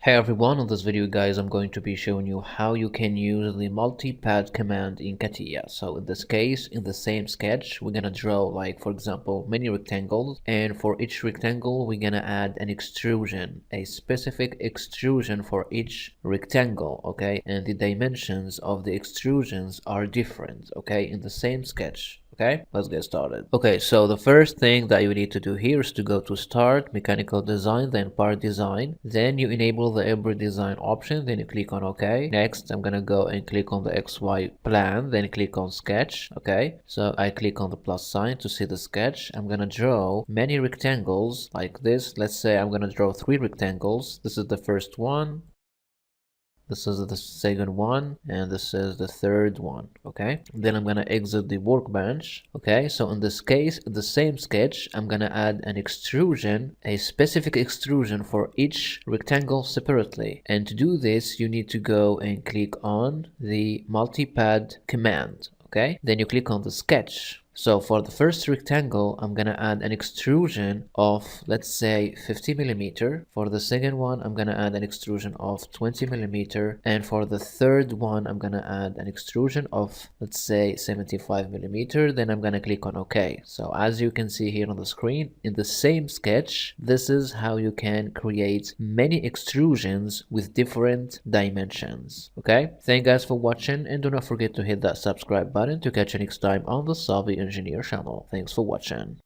Hey everyone, in this video guys I'm going to be showing you how you can use the multi-pad command in CATIA. So in this case, in the same sketch, we're gonna draw like for example many rectangles, and for each rectangle we're gonna add an extrusion, a specific extrusion for each rectangle, okay? And the dimensions of the extrusions are different, okay, in the same sketch. Okay, let's get started. Okay, so the first thing that you need to do here is to go to Start, Mechanical Design, then Part Design. Then you enable the Every Design option, then you click on OK. Next, I'm gonna go and click on the XY plan, then click on Sketch. Okay, so I click on the plus sign to see the sketch. I'm gonna draw many rectangles like this. Let's say I'm gonna draw 3 rectangles. This is the first one. This is the second one, and this is the third one. Okay, then I'm gonna exit the workbench. Okay, so in this case, the same sketch, I'm gonna add an extrusion, a specific extrusion for each rectangle separately. And to do this, you need to go and click on the multi-pad command. Okay, then you click on the sketch. So for the first rectangle, I'm gonna add an extrusion of, let's say, 50 millimeter. For the second one, I'm gonna add an extrusion of 20 millimeter. And for the third one, I'm gonna add an extrusion of, let's say, 75 millimeter. Then I'm gonna click on OK. So as you can see here on the screen, in the same sketch, this is how you can create many extrusions with different dimensions. Okay, thank you guys for watching, and do not forget to hit that subscribe button to catch you next time on the Solving Engineer channel. Thanks for watching.